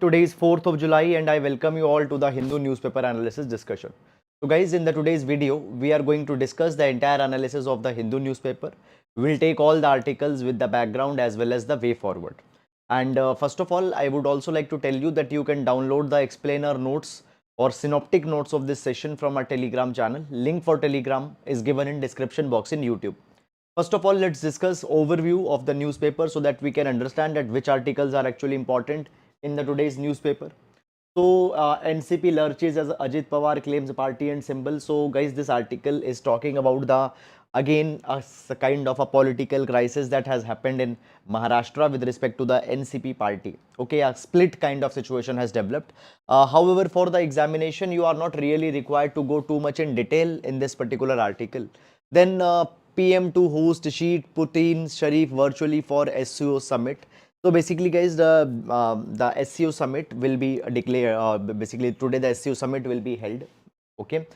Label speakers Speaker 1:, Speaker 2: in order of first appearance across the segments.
Speaker 1: Today is 4th of July and I welcome you all to the Hindu newspaper analysis discussion. So guys, in the today's video, we are going to discuss the entire analysis of the Hindu newspaper. We'll take all the articles with the background as well as the way forward. And first of all, I would also like to tell you that you can download the explainer notes or synoptic notes of this session from our Telegram channel. Link for Telegram is given in description box in YouTube. First of all, let's discuss overview of the newspaper so that we can understand that which articles are actually important in the today's newspaper. So NCP lurches as Ajit Pawar claims party and symbol. So guys, this article is talking about the again a kind of a political crisis that has happened in Maharashtra with respect to the NCP party. Okay, a split kind of situation has developed. However, for the examination, you are not really required to go too much in detail in this particular article. Then PM to host Sheet Putin Sharif virtually for SCO summit. So basically, guys, the SCO summit will be declared. Basically, today the SCO summit will be held. Okay,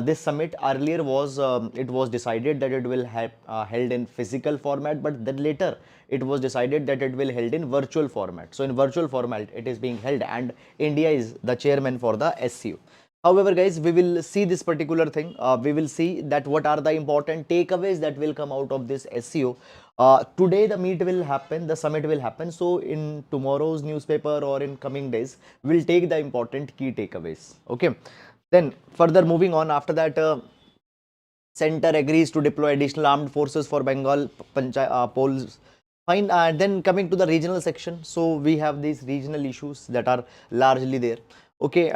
Speaker 1: this summit earlier was it was decided that it will have held in physical format, but then later it was decided that it will held in virtual format. So in virtual format, it is being held, and India is the chairman for the SCO. However, guys, we will see this particular thing. We will see that what are the important takeaways that will come out of this SCO. Today the meet will happen, the summit will happen. So in tomorrow's newspaper or in coming days, we'll take the important key takeaways. Okay. Then further moving on, after that, center agrees to deploy additional armed forces for Bengal polls. Fine. Then coming to the regional section, so we have these regional issues that are largely there. Okay,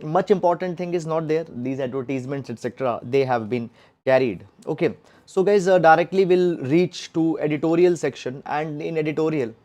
Speaker 1: much important thing is not there. These advertisements, etc., they have been carried. Okay, so guys, directly will reach to editorial section, and in editorial,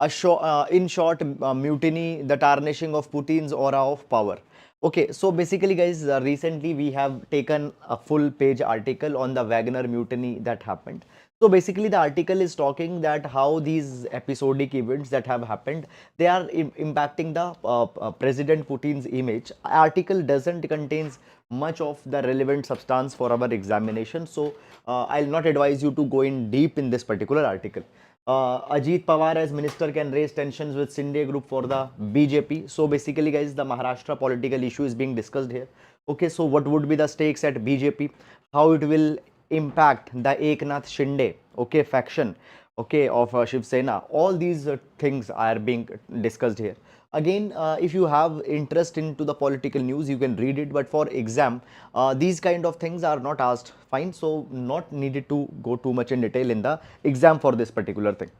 Speaker 1: in short, mutiny, the tarnishing of Putin's aura of power. Okay, so basically, guys, recently we have taken a full page article on the Wagner mutiny that happened. So basically, the article is talking that how these episodic events that have happened, they are impacting the President Putin's image. Article doesn't contains much of the relevant substance for our examination. So I'll not advise you to go in deep in this particular article. Ajit Pawar as minister can raise tensions with Shinde group for the BJP. So basically, guys, the Maharashtra political issue is being discussed here. Okay, so what would be the stakes at BJP? How it will impact the Eknath Shinde, okay, faction, okay, of Shiv Sena. All these things are being discussed here. Again, if you have interest into the political news, you can read it, but for exam, these kind of things are not asked. Fine, so not needed to go too much in detail in the exam for this particular thing.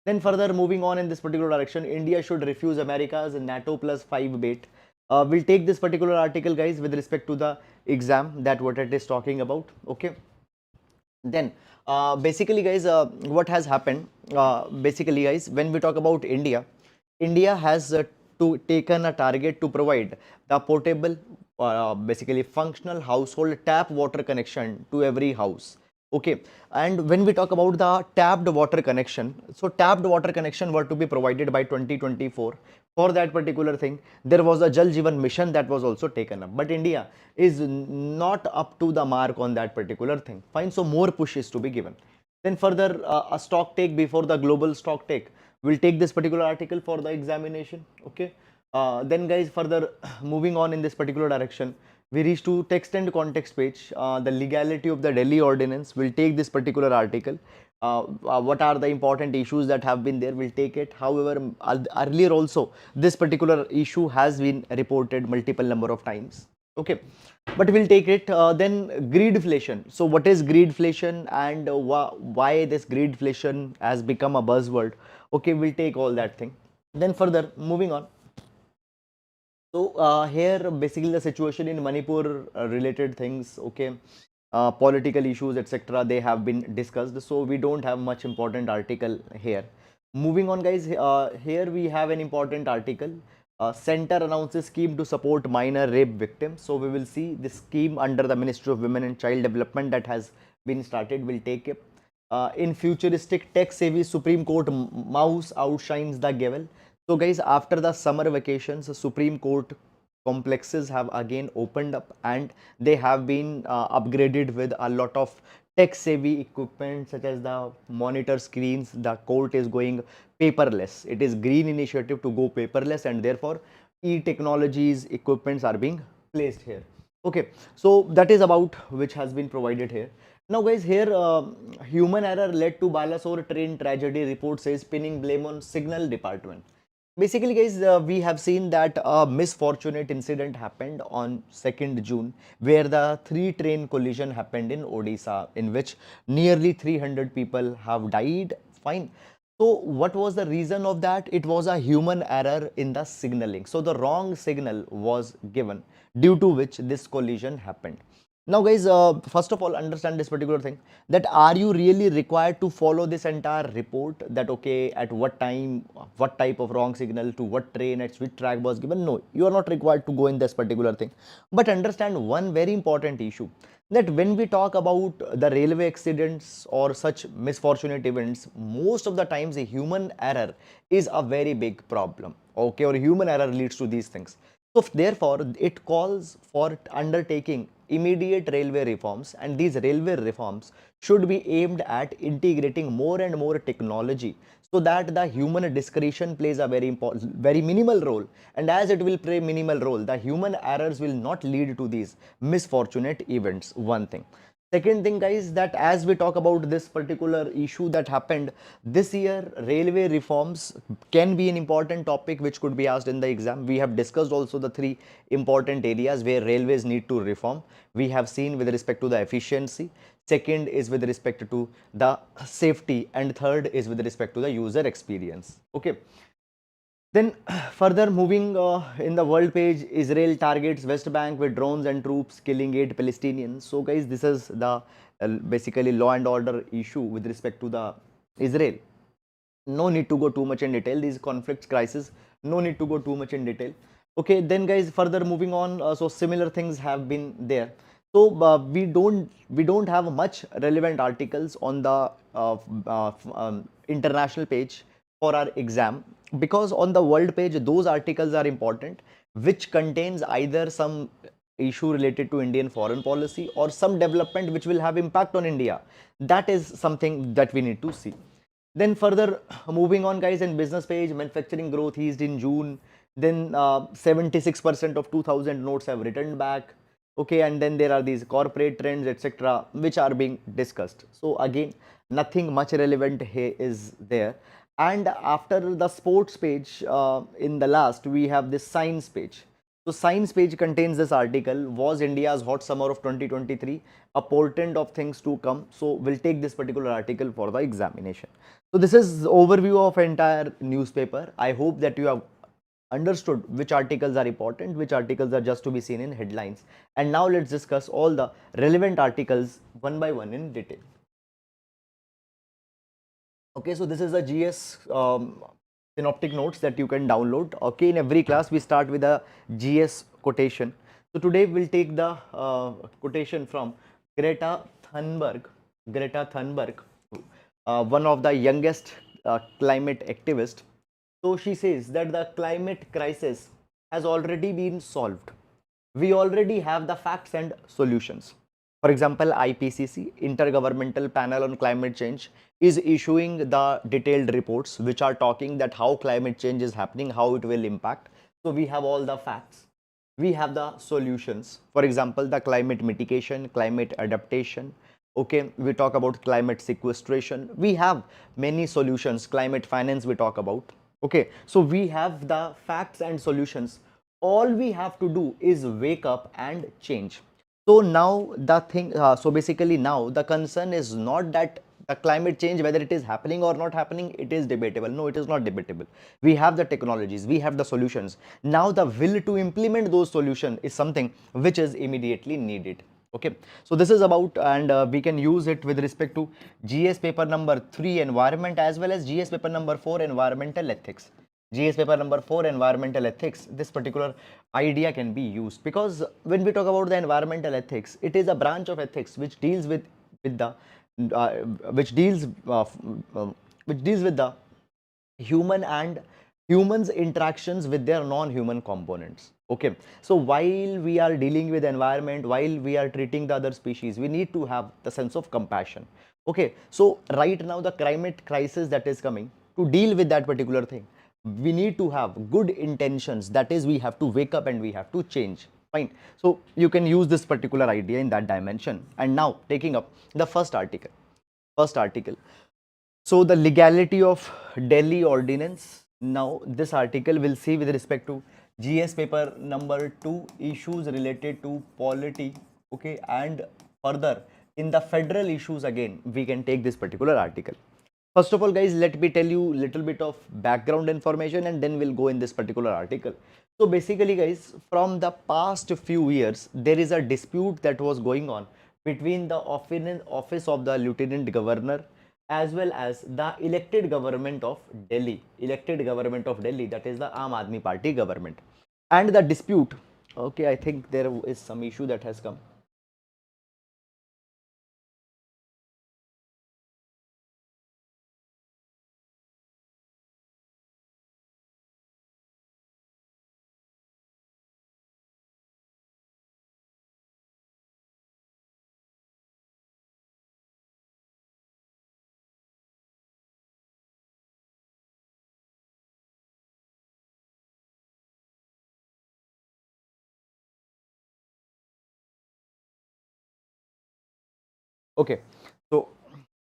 Speaker 1: Then further moving on in this particular direction, India should refuse America's NATO plus 5 bait. We'll take this particular article, guys, with respect to the exam that what it is talking about. Okay. Then basically, guys, what has happened? Basically, guys, when we talk about India, India has taken a target to provide the portable, basically functional household tap water connection to every house. Okay, and when we talk about the tapped water connection, so tapped water connection were to be provided by 2024. For that particular thing, there was a Jal Jeevan mission that was also taken up, but India is not up to the mark on that particular thing. Fine, so more push is to be given. Then further, a stock take before the global stock take. We'll take this particular article for the examination. Okay. Then guys, further moving on in this particular direction, we reach to text and context page. The legality of the Delhi ordinance. We'll take this particular article. What are the important issues that have been there? We'll take it. However, earlier also, this particular issue has been reported multiple number of times. Okay, but we'll take it. Then greedflation. So what is greedflation, and why this greedflation has become a buzzword? Okay, we'll take all that thing. Then further moving on. So here basically the situation in Manipur related things, okay, political issues, etc., they have been discussed. So we don't have much important article here. Moving on, guys, here we have an important article. Center announces scheme to support minor rape victims. So we will see this scheme under the Ministry of Women and Child Development that has been started. Will take it. In futuristic tech-savvy Supreme Court, mouse outshines the gavel. So guys, after the summer vacations, Supreme Court complexes have again opened up, and they have been upgraded with a lot of tech savvy equipment such as the monitor screens. The court is going paperless. It is green initiative to go paperless, and therefore e-technologies equipments are being placed here. Okay, so that is about which has been provided here. Now guys, here human error led to Balasore train tragedy, report says, pinning blame on signal department. Basically guys, we have seen that a misfortunate incident happened on 2nd June where the three train collision happened in Odisha, in which nearly 300 people have died. Fine. So what was the reason of that? It was a human error in the signaling. So the wrong signal was given, due to which this collision happened. Now guys, first of all, understand this particular thing, that are you really required to follow this entire report, that okay, at what time, what type of wrong signal to what train, at which track was given? No, you are not required to go in this particular thing. But understand one very important issue, that when we talk about the railway accidents or such misfortunate events, most of the times a human error is a very big problem, okay, or human error leads to these things. So therefore, it calls for undertaking immediate railway reforms, and these railway reforms should be aimed at integrating more and more technology, so that the human discretion plays a very important, very minimal role, and as it will play minimal role, the human errors will not lead to these misfortunate events. One thing. Second thing guys, that as we talk about this particular issue that happened this year, railway reforms can be an important topic which could be asked in the exam. We have discussed also the three important areas where railways need to reform. We have seen with respect to the efficiency, second is with respect to the safety, and third is with respect to the user experience. Okay. Then further moving in the world page, Israel targets West Bank with drones and troops, killing 8 Palestinians. So guys, this is the basically law and order issue with respect to the Israel. No need to go too much in detail. These conflicts, crisis, no need to go too much in detail. Okay, then guys, further moving on. So similar things have been there. So we don't have much relevant articles on the international page for our exam, because on the world page those articles are important which contains either some issue related to Indian foreign policy or some development which will have impact on India. That is something that we need to see. Then further moving on guys, in business page, manufacturing growth eased in June. Then 76% of 2000 notes have returned back. Okay, and then there are these corporate trends, etc., which are being discussed. So again, nothing much relevant here is there. And after the sports page, in the last, we have this science page. So science page contains this article, was India's hot summer of 2023 a portent of things to come? So we'll take this particular article for the examination. So this is overview of entire newspaper. I hope that you have understood which articles are important, which articles are just to be seen in headlines. And now let's discuss all the relevant articles one by one in detail. Okay, so this is a GS synoptic notes that you can download. Okay, in every class we start with a GS quotation. So today we'll take the quotation from Greta Thunberg. Greta Thunberg, one of the youngest climate activists. So she says that the climate crisis has already been solved. We already have the facts and solutions. For example, IPCC, Intergovernmental Panel on Climate Change, is issuing the detailed reports which are talking that how climate change is happening, how it will impact. So we have all the facts. We have the solutions. For example, the climate mitigation, climate adaptation. Okay, we talk about climate sequestration. We have many solutions. Climate finance we talk about. Okay, so we have the facts and solutions. All we have to do is wake up and change. So now the thing, so basically now the concern is not that the climate change, whether it is happening or not happening, it is debatable. No, it is not debatable. We have the technologies, we have the solutions. Now the will to implement those solutions is something which is immediately needed. Okay, so this is about, and we can use it with respect to GS paper number 3 environment, as well as GS paper number 4 environmental ethics. GS paper number 4 environmental ethics, this particular idea can be used, because when we talk about the environmental ethics, it is a branch of ethics which deals with the uh, which deals uh, which deals with the human and humans interactions with their non-human components. Okay, so while we are dealing with environment, while we are treating the other species, we need to have the sense of compassion. Okay, so right now the climate crisis that is coming, to deal with that particular thing, we need to have good intentions. That is, we have to wake up and we have to change. Fine, so you can use this particular idea in that dimension. And now taking up the first article. So the legality of Delhi ordinance. Now this article will see with respect to GS paper number 2, issues related to polity. Okay, and further in the federal issues, again we can take this particular article. First of all, guys, let me tell you little bit of background information and then we'll go in this particular article. So basically, guys, from the past few years, there is a dispute that was going on between the office of the Lieutenant Governor as well as the elected government of Delhi. Elected government of Delhi, that is the Aam Aadmi Party government. And the dispute, okay, I think there is some issue that has come. Okay, so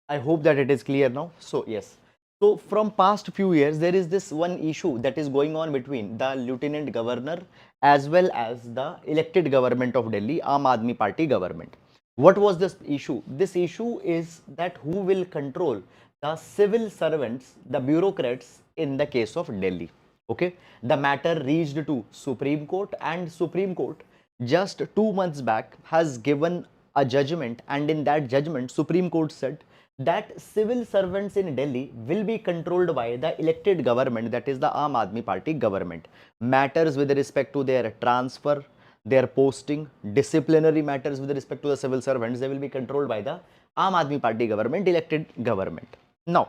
Speaker 1: I hope that it is clear now. So yes, so from past few years, there is this one issue that is going on between the Lieutenant Governor as well as the elected government of Delhi, Aam Aadmi Party government. What was this issue? This issue is that who will control the civil servants, the bureaucrats in the case of Delhi. Okay, the matter reached to Supreme Court, and Supreme Court just 2 months back has given a judgment, and in that judgment Supreme Court said that civil servants in Delhi will be controlled by the elected government, that is the Aam Aadmi Party government. Matters with respect to their transfer, their posting, disciplinary matters with respect to the civil servants, they will be controlled by the Aam Aadmi Party government, elected government. Now,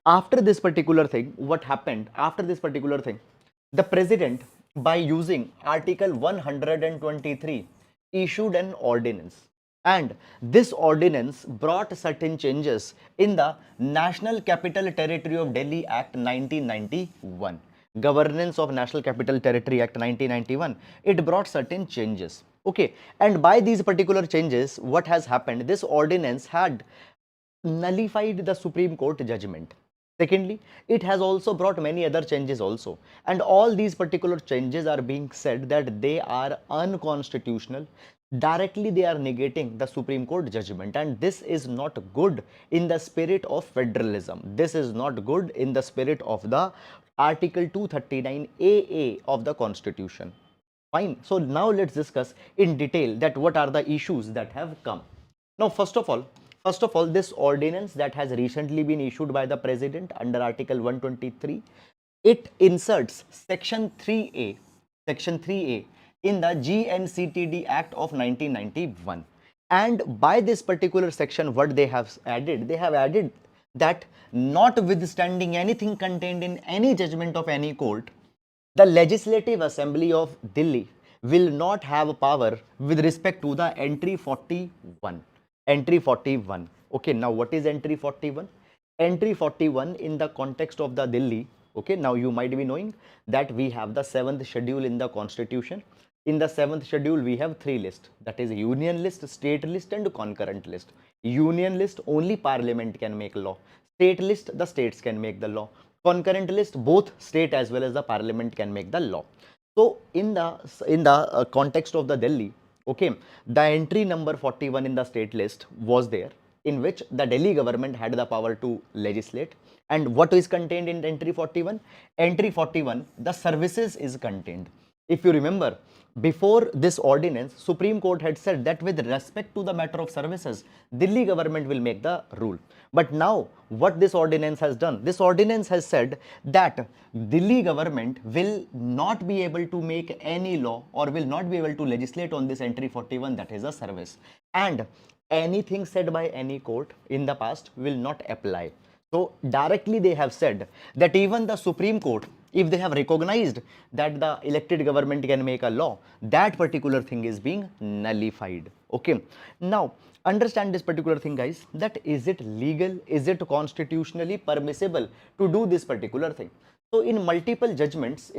Speaker 1: after this particular thing, what happened after this particular thing? The president, by using Article 123, issued an ordinance, and this ordinance brought certain changes in the National Capital Territory of Delhi Act 1991. Governance of National Capital Territory Act 1991. It brought certain changes. Okay, and by these particular changes, what has happened? This ordinance had nullified the Supreme Court judgment. Secondly, it has also brought many other changes also, and all these particular changes are being said that they are unconstitutional. Directly they are negating the Supreme Court judgment, and this is not good in the spirit of federalism. This is not good in the spirit of the Article 239 AA of the Constitution. Fine. So now let's discuss in detail that what are the issues that have come. Now, first of all, this ordinance that has recently been issued by the president under Article 123, it inserts Section 3A in the GNCTD Act of 1991. And by this particular section, what they have added? They have added that notwithstanding anything contained in any judgment of any court, the Legislative Assembly of Delhi will not have power with respect to the entry 41. Entry 41. Okay, now what is entry 41? Entry 41 in the context of the Delhi. Okay, now you might be knowing that we have the 7th schedule in the constitution. In the 7th schedule, we have 3 lists, that is union list, state list and concurrent list. Union list, only parliament can make law. State list, the states can make the law. Concurrent list, both state as well as the parliament can make the law. So in the context of the Delhi, okay, the entry number 41 in the state list was there, in which the Delhi government had the power to legislate. And what is contained in entry 41? Entry 41, the services is contained. If you remember, before this ordinance, Supreme Court had said that with respect to the matter of services, Delhi government will make the rule. But now, what this ordinance has done? This ordinance has said that Delhi government will not be able to make any law or will not be able to legislate on this entry 41, that is a service. And anything said by any court in the past will not apply. So directly they have said that even the Supreme Court if they have recognized that the elected government can make a law, that particular thing is being nullified. Okay, now understand this particular thing, guys, that is it legal, is it constitutionally permissible to do this particular thing? So in multiple judgments,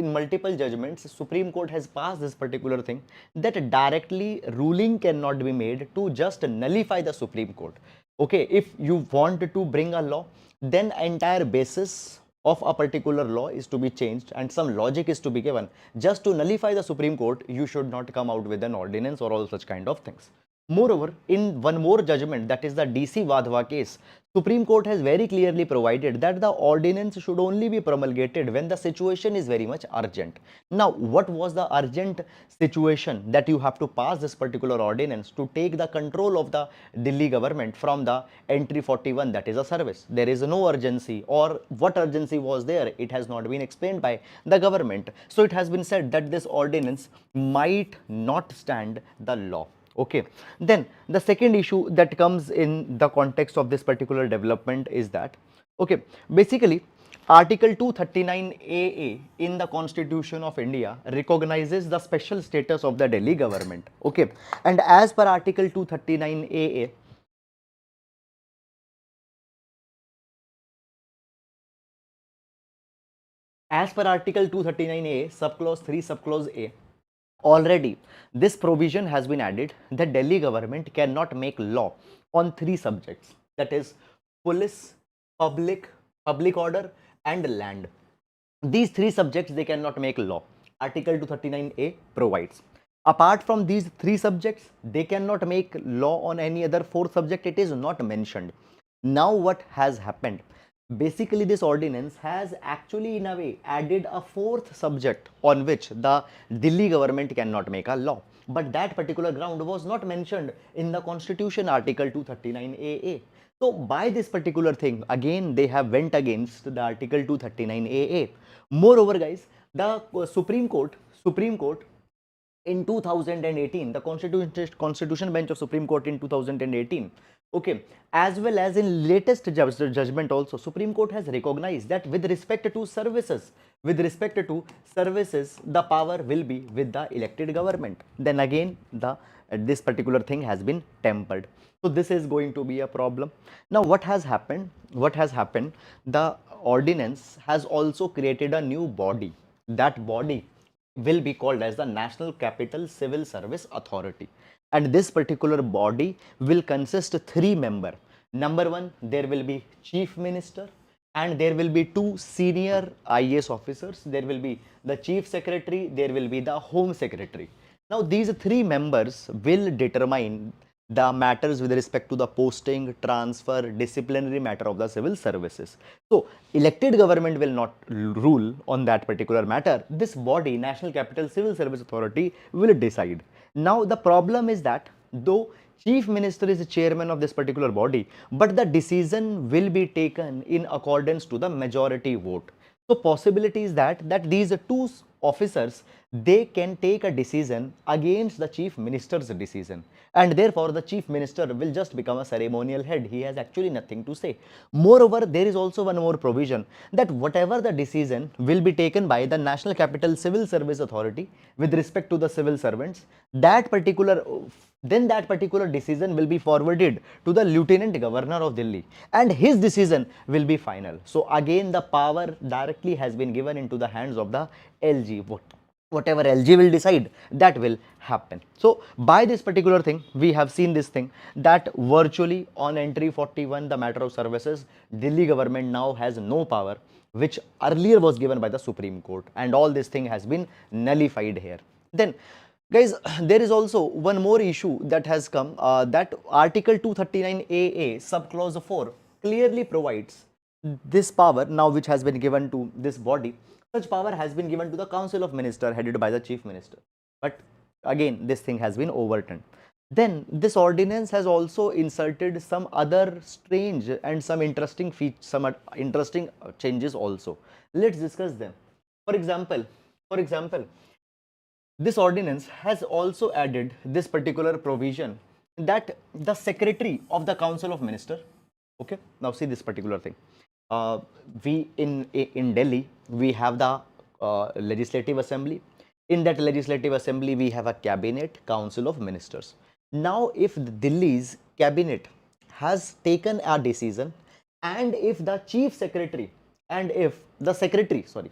Speaker 1: Supreme Court has passed this particular thing, that directly ruling cannot be made to just nullify the Supreme Court. Okay, if you want to bring a law, then entire basis of a particular law is to be changed and some logic is to be given. Just to nullify the Supreme Court, you should not come out with an ordinance or all such kind of things. Moreover, in one more judgment, that is the DC Vadhva case, Supreme Court has very clearly provided that the ordinance should only be promulgated when the situation is very much urgent. Now, what was the urgent situation that you have to pass this particular ordinance to take the control of the Delhi government from the entry 41, that is a service? There is no urgency, or what urgency was there? It has not been explained by the government. So it has been said that this ordinance might not stand the law. Okay, then the second issue that comes in the context of this particular development is that, okay, basically Article 239 AA in the Constitution of India recognizes the special status of the Delhi government. Okay, and as per Article 239 AA, as per Article 239A, subclause 3, subclause A, already this provision has been added that Delhi government cannot make law on 3 subjects, that is police, public order and land. These 3 subjects they cannot make law. Article 239A provides. Apart from these 3 subjects, they cannot make law on any other 4 subject. It is not mentioned. Now what has happened? Basically, this ordinance has actually in a way added a 4th subject on which the Delhi government cannot make a law. But that particular ground was not mentioned in the Constitution, Article 239 AA. So by this particular thing, again they have went against the Article 239 AA. Moreover, guys, the Supreme Court in 2018, the Constitution Bench of Supreme Court in 2018, okay, as well as in latest judgment also, Supreme Court has recognized that with respect to services, the power will be with the elected government. Then again, this particular thing has been tempered. So this is going to be a problem. Now, what has happened? The ordinance has also created a new body. That body will be called as the National Capital Civil Service Authority, and this particular body will consist 3 members. Number 1, there will be Chief Minister, and there will be 2 senior IAS officers. There will be the Chief Secretary, there will be the Home Secretary. Now these 3 members will determine the matters with respect to the posting, transfer, disciplinary matter of the civil services. So elected government will not rule on that particular matter. This body, National Capital Civil Service Authority, will decide. Now the problem is that though Chief Minister is the chairman of this particular body, but the decision will be taken in accordance to the majority vote. So possibility is that these 2 officers, they can take a decision against the Chief Minister's decision, and therefore the Chief Minister will just become a ceremonial head. He has actually nothing to say. Moreover, there is also one more provision that whatever the decision will be taken by the National Capital Civil Service Authority with respect to the civil servants, that particular decision will be forwarded to the Lieutenant Governor of Delhi, and his decision will be final. So again, the power directly has been given into the hands of the LG. Whatever LG will decide, that will happen. So by this particular thing, we have seen this thing that virtually on entry 41, the matter of services, Delhi government now has no power, which earlier was given by the Supreme Court, and all this thing has been nullified here. Then guys, there is also one more issue that has come, that Article 239 AA subclause 4 clearly provides this power now which has been given to this body. Such power has been given to the Council of Ministers headed by the Chief Minister. But again, this thing has been overturned. Then this ordinance has also inserted some other strange and some interesting changes also. Let's discuss them. For example, this ordinance has also added this particular provision that the Secretary of the Council of Ministers, okay, now see this particular thing. We in Delhi, we have the legislative assembly. In that legislative assembly, we have a cabinet, council of ministers. Now, if the Delhi's cabinet has taken a decision, and if the chief secretary and if the secretary, sorry,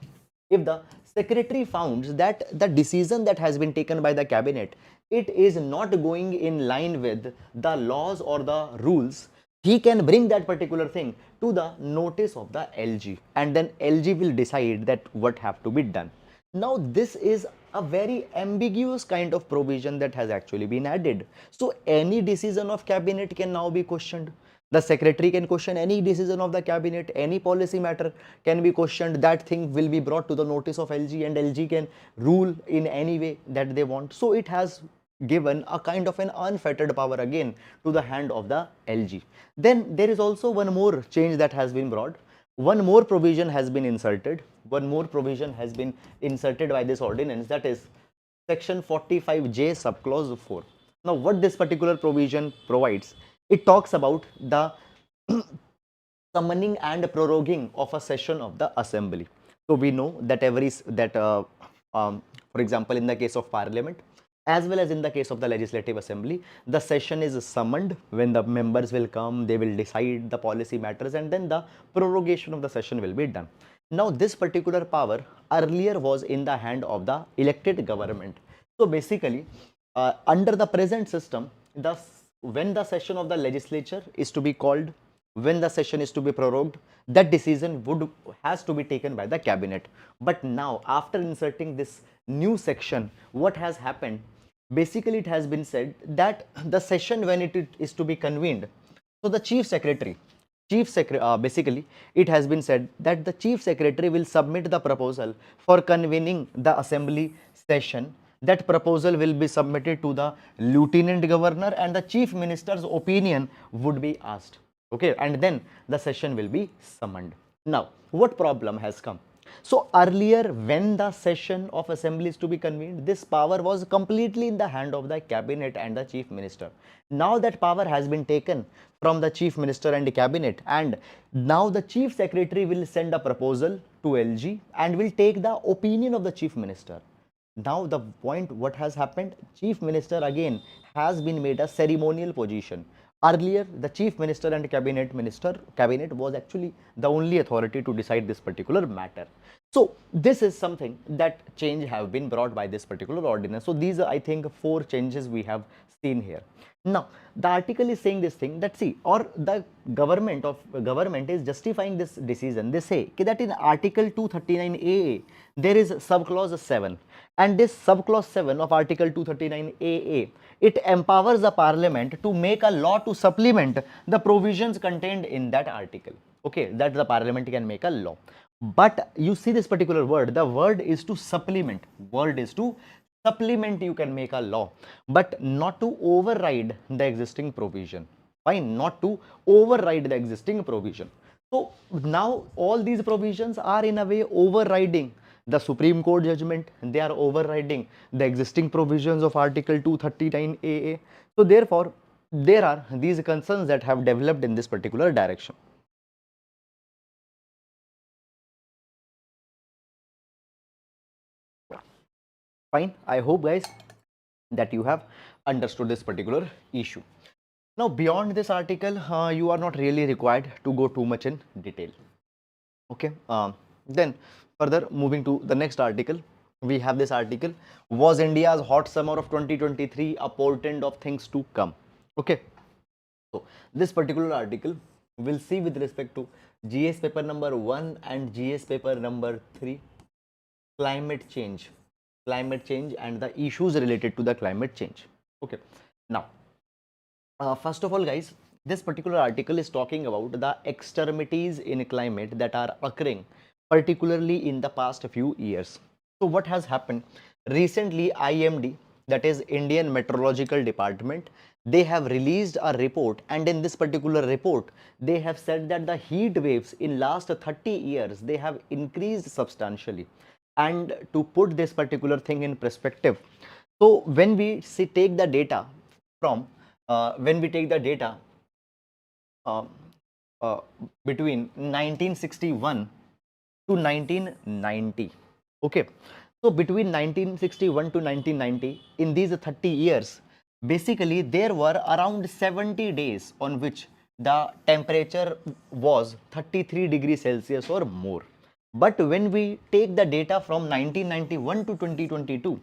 Speaker 1: if the secretary founds that the decision that has been taken by the cabinet, it is not going in line with the laws or the rules, he can bring that particular thing to the notice of the LG, and then LG will decide that what have to be done. Now this is a very ambiguous kind of provision that has actually been added. So any decision of cabinet can now be questioned. The secretary can question any decision of the cabinet, any policy matter can be questioned. That thing will be brought to the notice of LG, and LG can rule in any way that they want. So it has given a kind of an unfettered power again to the hand of the LG. Then there is also one more change that has been brought. One more provision has been inserted. One more provision has been inserted by this ordinance, that is section 45J subclause 4. Now what this particular provision provides, it talks about the summoning and proroguing of a session of the assembly. So we know that for example, in the case of parliament as well as in the case of the legislative assembly, the session is summoned when the members will come, they will decide the policy matters, and then the prorogation of the session will be done. Now this particular power earlier was in the hand of the elected government. So basically, under the present system, when the session of the legislature is to be called, when the session is to be prorogued, that decision has to be taken by the cabinet. But now after inserting this new section, what has happened, basically it has been said that the session when it is to be convened, so the chief secretary, basically it has been said that the chief secretary will submit the proposal for convening the assembly session. That proposal will be submitted to the lieutenant governor, and the chief minister's opinion would be asked. Okay, and then the session will be summoned. Now what problem has come? So earlier, when the session of assembly is to be convened, this power was completely in the hand of the cabinet and the chief minister. Now that power has been taken from the chief minister and the cabinet, and now the chief secretary will send a proposal to LG and will take the opinion of the chief minister. Now the point, what has happened, chief minister again has been made a ceremonial position. Earlier, the chief minister and cabinet was actually the only authority to decide this particular matter. So this is something that change have been brought by this particular ordinance. So these are, I think, 4 changes we have seen here. Now the article is saying this thing, that see, or the government is justifying this decision. They say that in article 239 AA there is subclause 7, and this subclause 7 of article 239 AA, it empowers the parliament to make a law to supplement the provisions contained in that article. Okay, that the parliament can make a law. But you see this particular word, the word is to supplement. Word is to supplement, you can make a law, but not to override the existing provision. Fine, not to override the existing provision. So now all these provisions are in a way overriding the Supreme Court judgment, and they are overriding the existing provisions of article 239 AA. So therefore there are these concerns that have developed in this particular direction. Fine, I hope guys that you have understood this particular issue. Now beyond this article, you are not really required to go too much in detail. Okay, then further moving to the next article, we have this article, was India's hot summer of 2023 a portent of things to come? Okay, so this particular article will see with respect to GS paper number 1 and GS paper number 3, climate change and the issues related to the climate change. Okay, now first of all guys, this particular article is talking about the extremities in climate that are occurring particularly in the past few years. So what has happened recently, IMD, that is Indian Meteorological Department, they have released a report, and in this particular report they have said that the heat waves in last 30 years they have increased substantially. And to put this particular thing in perspective, so when we take the data from between 1961 to 1990, Okay, so between 1961 to 1990, in these 30 years, basically there were around 70 days on which the temperature was 33 degrees Celsius or more. But when we take the data from 1991 to 2022,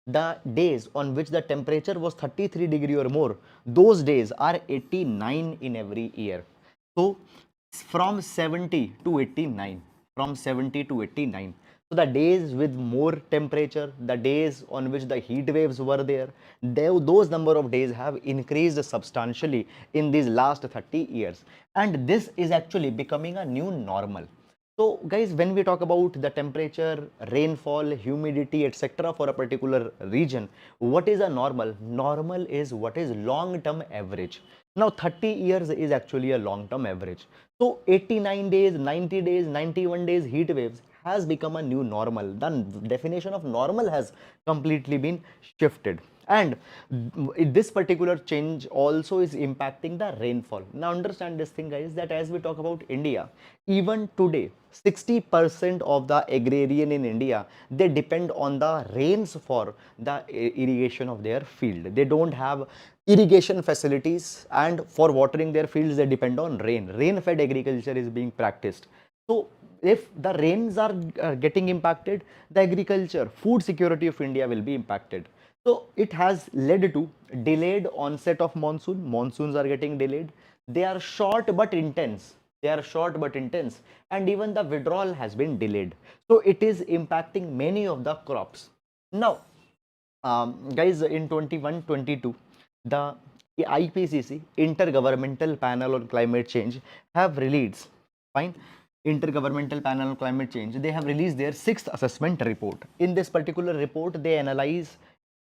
Speaker 1: the days on which the temperature was 33 degree or more, those days are 89 in every year. So from 70 to 89, from 70 to 89. So the days with more temperature, the days on which the heat waves were there, those number of days have increased substantially in these last 30 years. And this is actually becoming a new normal. So guys, when we talk about the temperature, rainfall, humidity, etc. for a particular region, what is a normal? Normal is what is long-term average. Now 30 years is actually a long-term average. So 89 days, 90 days, 91 days heat waves has become a new normal. The definition of normal has completely been shifted. And this particular change also is impacting the rainfall. Now understand this thing guys, that as we talk about India, even today 60% of the agrarian in India, they depend on the rains for the irrigation of their field. They don't have irrigation facilities, and for watering their fields they depend on rain. Rain fed agriculture is being practiced. So if the rains are getting impacted, the agriculture, food security of India will be impacted. So it has led to delayed onset of monsoon. Monsoons are getting delayed. They are short but intense. They are short but intense, and even the withdrawal has been delayed. So it is impacting many of the crops. Now, guys, in 21-22, the IPCC, Intergovernmental Panel on Climate Change, have released, fine, Intergovernmental Panel on Climate Change, they have released their 6th assessment report. In this particular report, they analyze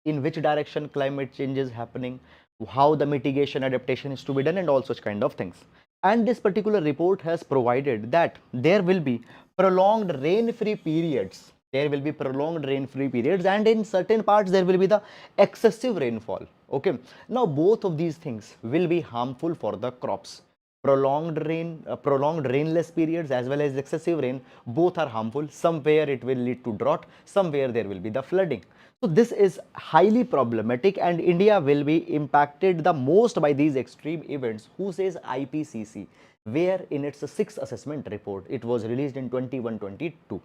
Speaker 1: in which direction climate change is happening, how the mitigation adaptation is to be done, and all such kind of things. And this particular report has provided that there will be prolonged rain-free periods. There will be prolonged rain-free periods, and in certain parts there will be the excessive rainfall. Okay, now both of these things will be harmful for the crops. Prolonged rain, prolonged rainless periods as well as excessive rain, both are harmful. Somewhere it will lead to drought, somewhere there will be the flooding. So this is highly problematic, and India will be impacted the most by these extreme events. Who says? IPCC, where in its 6th assessment report, it was released in 21-22.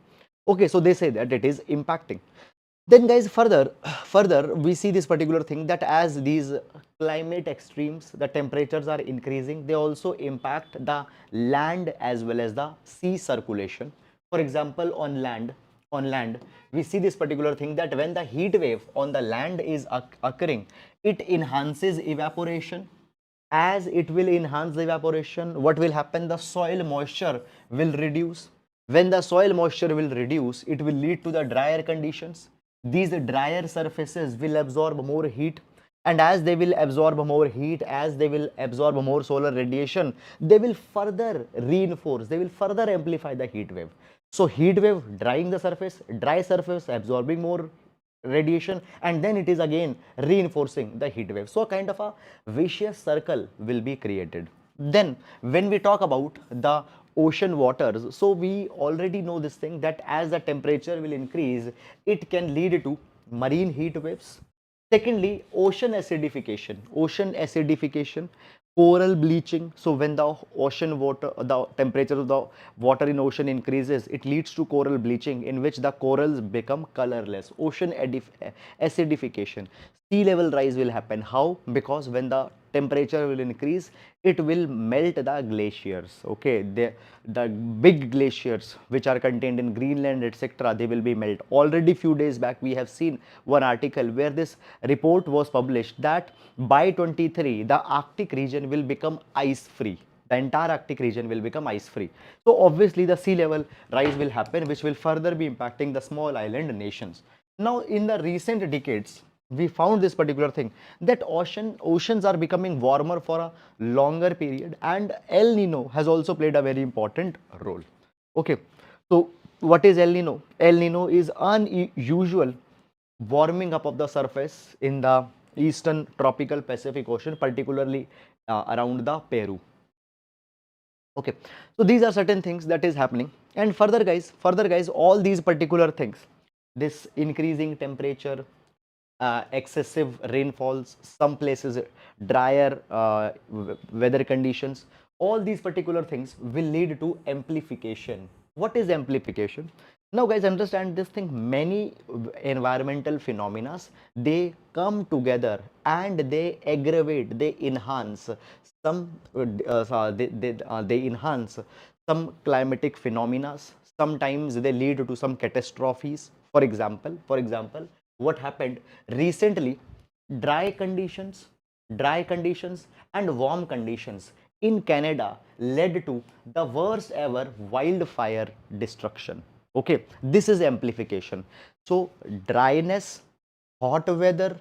Speaker 1: Okay, so they say that it is impacting. Then guys, further we see this particular thing, that as these climate extremes, the temperatures are increasing, they also impact the land as well as the sea circulation. For example, on land we see this particular thing, that when the heat wave on the land is occurring, it enhances evaporation. As it will enhance the evaporation, what will happen? The soil moisture will reduce. When the soil moisture will reduce, it will lead to the drier conditions. These drier surfaces will absorb more heat, and as they will absorb more heat, as they will absorb more solar radiation, they will further reinforce, they will further amplify the heat wave. So heat wave drying the surface, dry surface absorbing more radiation, and then it is again reinforcing the heat wave. So a kind of a vicious circle will be created. Then when we talk about the ocean waters, so we already know this thing, that as the temperature will increase, it can lead to marine heat waves. Secondly, ocean acidification, coral bleaching. So when the ocean water, the temperature of the water in ocean increases, it leads to coral bleaching, in which the corals become colorless. Acidification, sea level rise will happen. How? Because when the temperature will increase, it will melt the glaciers. Okay, the big glaciers which are contained in Greenland, etc., they will be melt. Already few days back we have seen one article where this report was published, that by 23 the Arctic region will become ice free. The entire Arctic region will become ice free. So obviously the sea level rise will happen, which will further be impacting the small island nations. Now in the recent decades, we found this particular thing, that oceans are becoming warmer for a longer period, and El Nino has also played a very important role. Okay, so what is El Nino? El Nino is unusual warming up of the surface in the eastern tropical Pacific Ocean, particularly around the Peru. Okay, so these are certain things that is happening. And further guys, all these particular things, this increasing temperature, excessive rainfalls, some places drier weather conditions, all these particular things will lead to amplification. What is amplification? Now guys, understand this thing. Many environmental phenomena, they come together and they aggravate, they enhance some they enhance some climatic phenomena. Sometimes they lead to some catastrophes. For example, what happened recently? Dry conditions, dry conditions and warm conditions in Canada led to the worst ever wildfire destruction. Okay, this is amplification. So dryness, hot weather,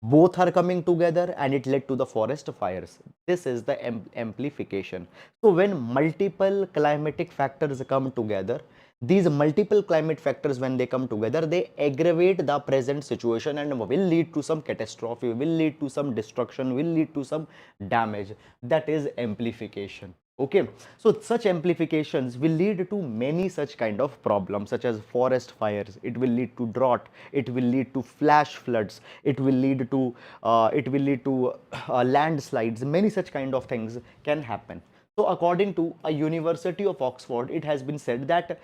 Speaker 1: both are coming together and it led to the forest fires. This is the amplification. So when multiple climatic factors come together, these multiple climate factors, when they come together, they aggravate the present situation and will lead to some catastrophe, will lead to some destruction, will lead to some damage. That is amplification. Okay, so such amplifications will lead to many such kind of problems, such as forest fires. It will lead to drought, it will lead to flash floods, it will lead to landslides. Many such kind of things can happen. So according to a University of Oxford, it has been said that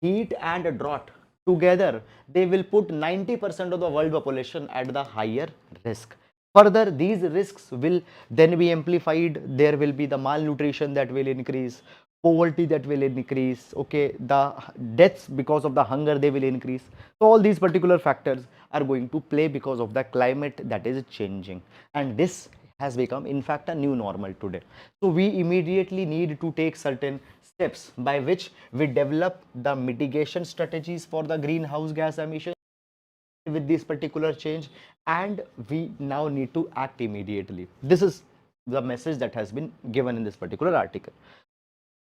Speaker 1: heat and drought together, they will put 90% of the world population at the higher risk. Further, these risks will then be amplified. There will be the malnutrition that will increase, poverty that will increase, okay, the deaths because of the hunger, they will increase. So all these particular factors are going to play because of the climate that is changing, and this has become in fact a new normal today. So we immediately need to take certain steps by which we develop the mitigation strategies for the greenhouse gas emissions with this particular change, and we now need to act immediately. This is the message that has been given in this particular article.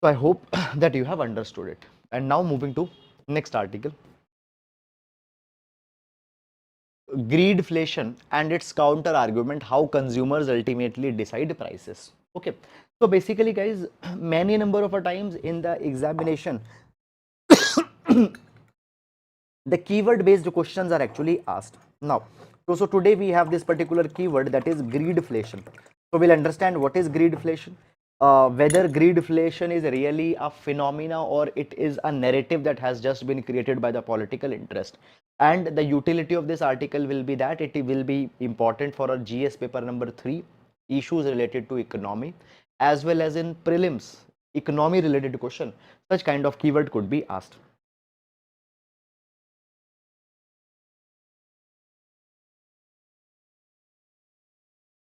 Speaker 1: So I hope that you have understood it. And now moving to next article, greedflation and its counter argument, how consumers ultimately decide prices. Okay, so basically guys, many number of times in the examination, the keyword based questions are actually asked. Now, so today we have this particular keyword, that is greedflation. So we'll understand what is greedflation, whether greedflation is really a phenomena or it is a narrative that has just been created by the political interest. And the utility of this article will be that it will be important for our GS paper number 3, issues related to economy, as well as in prelims economy related question. Such kind of keyword could be asked.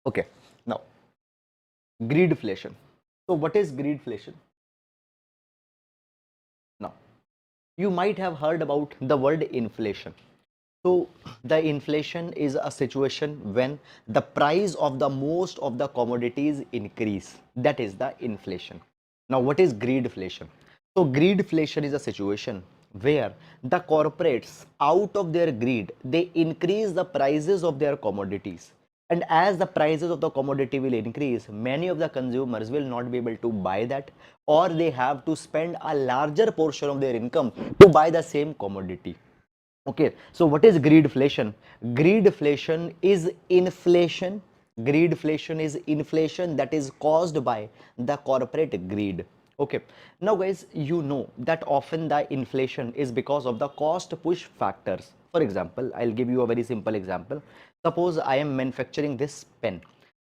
Speaker 1: Okay, now greedflation. So what is greedflation? Now, you might have heard about the word inflation. So the inflation is a situation when the price of the most of the commodities increase. That is the inflation. Now what is greedflation? So greedflation is a situation where the corporates, out of their greed, they increase the prices of their commodities. And as the prices of the commodity will increase, many of the consumers will not be able to buy that, or they have to spend a larger portion of their income to buy the same commodity. Okay, so what is greedflation? Greedflation is inflation. Greedflation is inflation that is caused by the corporate greed. Okay, now guys, you know that often the inflation is because of the cost push factors. For example, I'll give you a very simple example. Suppose I am manufacturing this pen.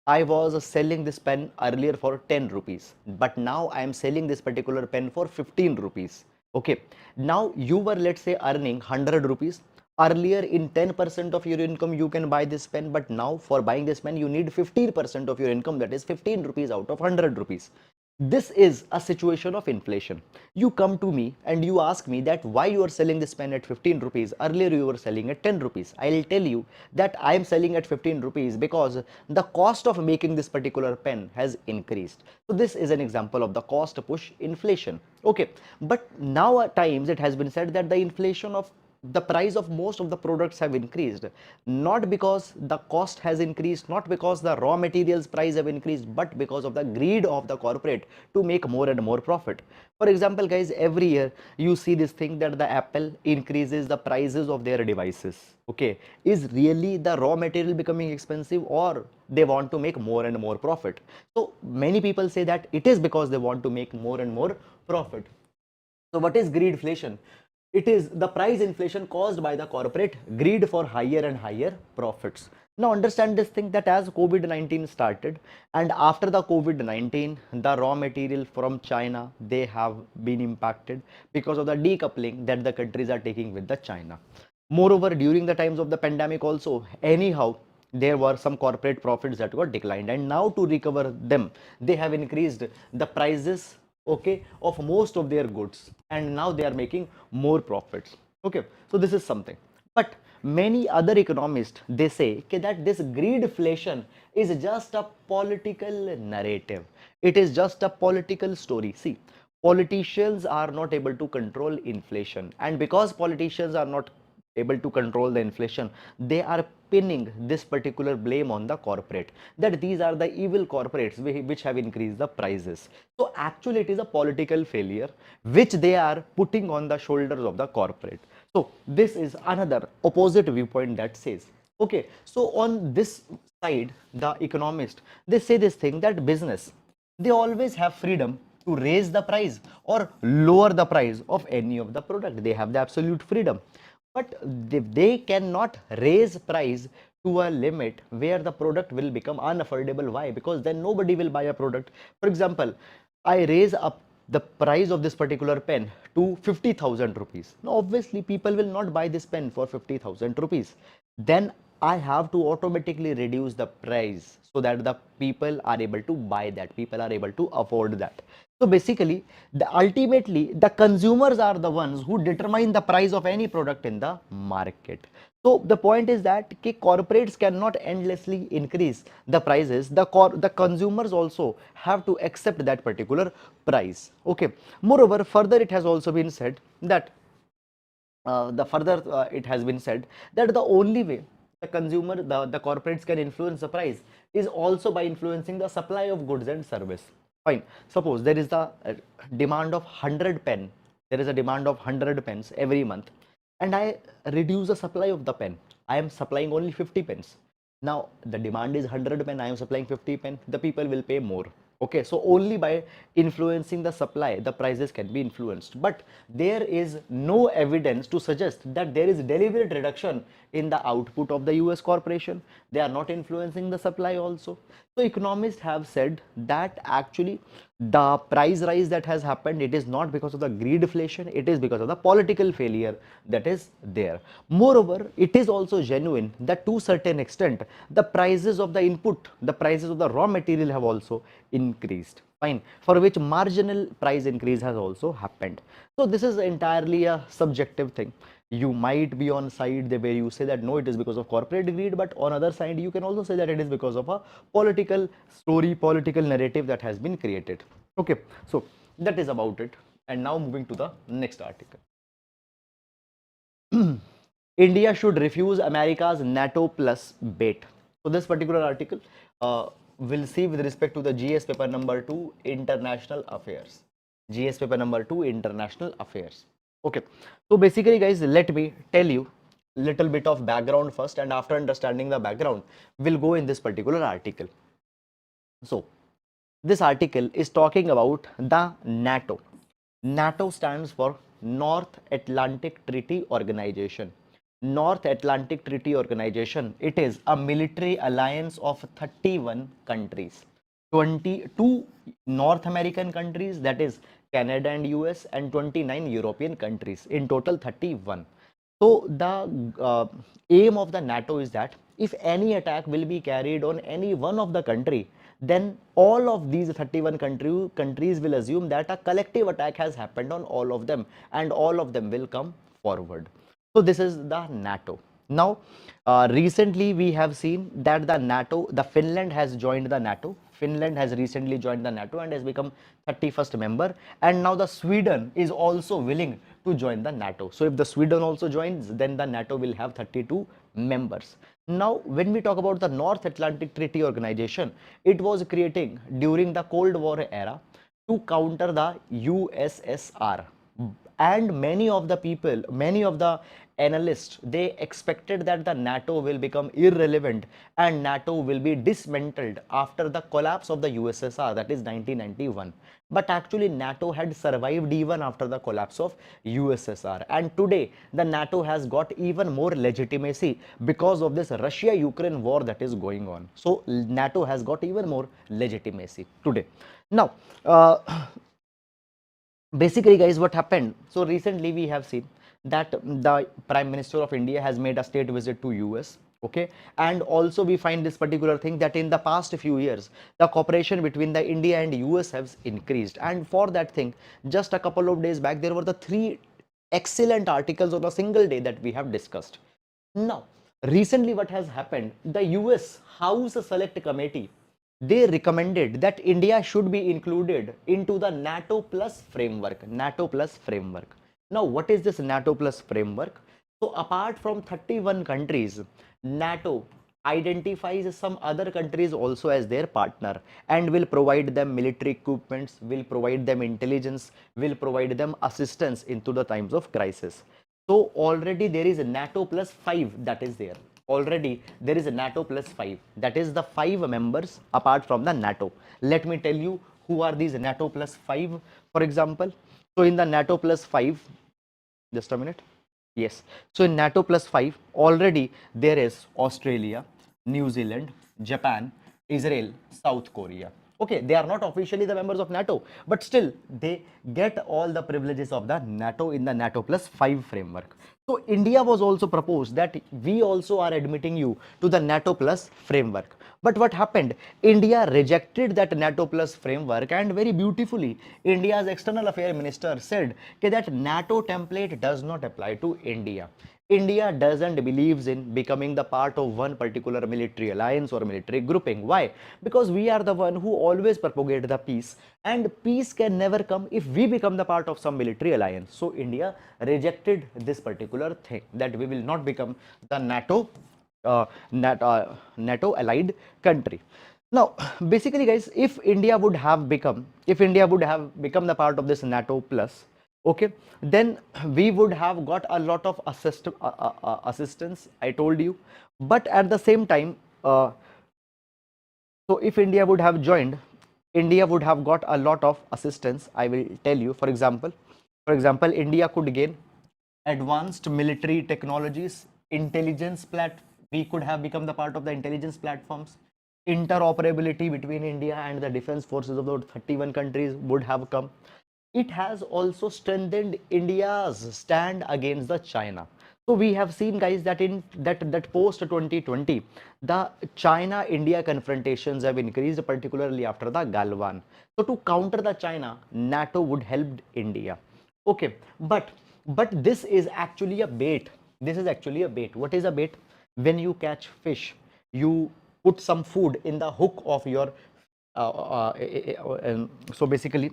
Speaker 1: I was selling this pen earlier for 10 rupees, but now I am selling this particular pen for 15 rupees. Okay, now you were, let's say, earning 100 rupees. Earlier, in 10% of your income, you can buy this pen, but now for buying this pen, you need 15% of your income, that is 15 rupees out of 100 rupees. This is a situation of inflation. You come to me and you ask me that why you are selling this pen at 15 rupees. Earlier you were selling at 10 rupees. I'll tell you that I am selling at 15 rupees because the cost of making this particular pen has increased. So this is an example of the cost push inflation. Okay, but now at times it has been said that the inflation of the price of most of the products have increased, not because the cost has increased, not because the raw materials price have increased, but because of the greed of the corporate to make more and more profit. For example, guys, every year you see this thing that the Apple increases the prices of their devices. Okay, is really the raw material becoming expensive, or they want to make more and more profit? So many people say that it is because they want to make more and more profit. So what is greedflation? It is the price inflation caused by the corporate greed for higher and higher profits. Now understand this thing, that as COVID-19 started, and after the COVID-19, the raw material from China, they have been impacted because of the decoupling that the countries are taking with the China. Moreover, during the times of the pandemic also, anyhow, there were some corporate profits that got declined, and now to recover them, they have increased the prices, okay, of most of their goods, and now they are making more profits. Okay, so this is something. But many other economists, they say that this greedflation is just a political narrative. It is just a political story. See, politicians are not able to control inflation, and because politicians are not able to control the inflation, they are pinning this particular blame on the corporate, that these are the evil corporates which have increased the prices. So actually it is a political failure which they are putting on the shoulders of the corporate. So this is another opposite viewpoint that says, okay, so on this side, the economist, they say this thing, that business, they always have freedom to raise the price or lower the price of any of the product. They have the absolute freedom, but they cannot raise price to a limit where the product will become unaffordable. Why? Because then nobody will buy a product. For example, I raise up the price of this particular pen to 50,000 rupees. Now obviously people will not buy this pen for 50,000 rupees. Then I have to automatically reduce the price so that the people are able to buy that, people are able to afford that. So basically, ultimately the consumers are the ones who determine the price of any product in the market. So the point is that corporates cannot endlessly increase the prices. The consumers also have to accept that particular price. Okay. Moreover, further it has also been said that it has been said that the only way the corporates can influence the price is also by influencing the supply of goods and service. Fine, suppose there is the demand of 100 pen, there is a demand of 100 pens every month, and I reduce the supply of the pen. I am supplying only 50 pens. Now the demand is 100 pen, I am supplying 50 pen, the people will pay more. Okay, so only by influencing the supply, the prices can be influenced. But there is no evidence to suggest that there is deliberate reduction in the output of the US corporation. They are not influencing the supply also. So economists have said that actually the price rise that has happened, it is not because of the greedflation, it is because of the political failure that is there. Moreover, it is also genuine that to certain extent the prices of the input, the prices of the raw material have also increased, fine, for which marginal price increase has also happened. So this is entirely a subjective thing. You might be on side where you say that no, it is because of corporate greed, but on other side you can also say that it is because of a political story, political narrative that has been created. Okay, so that is about it. And now moving to the next article. India should refuse America's NATO plus bait. So this particular article will see with respect to the GS paper number 2, International Affairs. GS paper number 2, International Affairs. Okay, so basically guys, let me tell you little bit of background first, and after understanding the background, we'll go in this particular article. So this article is talking about the NATO. NATO stands for North Atlantic Treaty Organization. North Atlantic Treaty Organization, it is a military alliance of 31 countries. 22 North American countries, that is Canada and US, and 29 European countries, in total 31. So the aim of the NATO is that if any attack will be carried on any one of the country, then all of these 31 countries will assume that a collective attack has happened on all of them, and all of them will come forward. So this is the NATO. Now, recently we have seen that the Finland has joined the NATO. Finland has recently joined the NATO and has become 31st member. And now the Sweden is also willing to join the NATO. So if the Sweden also joins, then the NATO will have 32 members. Now, when we talk about the North Atlantic Treaty Organization, it was creating during the Cold War era to counter the USSR. And many of the people, many of the analysts, they expected that the NATO will become irrelevant and NATO will be dismantled after the collapse of the USSR, that is 1991. But actually NATO had survived even after the collapse of USSR, and today the NATO has got even more legitimacy because of this Russia-Ukraine war that is going on. So NATO has got even more legitimacy today. Now, basically guys, what happened, so recently we have seen that the Prime Minister of India has made a state visit to US. Okay, and also we find this particular thing that in the past few years the cooperation between the India and US has increased, and for that thing, just a couple of days back there were the 3 excellent articles on a single day that we have discussed. Now recently what has happened, the US House Select Committee, they recommended that India should be included into the NATO plus framework. NATO plus framework. Now, what is this NATO plus framework? So, apart from 31 countries, NATO identifies some other countries also as their partner and will provide them military equipments, will provide them intelligence, will provide them assistance into the times of crisis. So, already there is a NATO plus 5 that is there. Already there is a NATO plus 5, that is the 5 members apart from the NATO. Let me tell you who are these NATO plus 5, for example. So in the NATO plus 5, just a minute, yes, so in NATO plus 5 already there is Australia, New Zealand, Japan, Israel, South Korea. Okay, they are not officially the members of NATO, but still they get all the privileges of the NATO in the NATO plus 5 framework. So India was also proposed that we also are admitting you to the NATO plus framework. But what happened? India rejected that NATO plus framework, and very beautifully India's external affairs minister said that NATO template does not apply to India. India doesn't believes in becoming the part of one particular military alliance or military grouping. Why? Because we are the one who always propagate the peace, and peace can never come if we become the part of some military alliance. So India rejected this particular thing, that we will not become the NATO allied country. Now, basically guys, if India would have become the part of this NATO plus, okay, then we would have got a lot of assistance, I told you. But at the same time, so if India would have joined, India would have got a lot of assistance, I will tell you. For example, India could gain advanced military technologies, we could have become the part of the intelligence platforms. Interoperability between India and the defense forces of the 31 countries would have come. It has also strengthened India's stand against the China. So we have seen guys that in that post 2020, the China-India confrontations have increased, particularly after the Galwan. So to counter the China, NATO would help India. Okay, but this is actually a bait. This is actually a bait. What is a bait? When you catch fish, you put some food in the hook of your so basically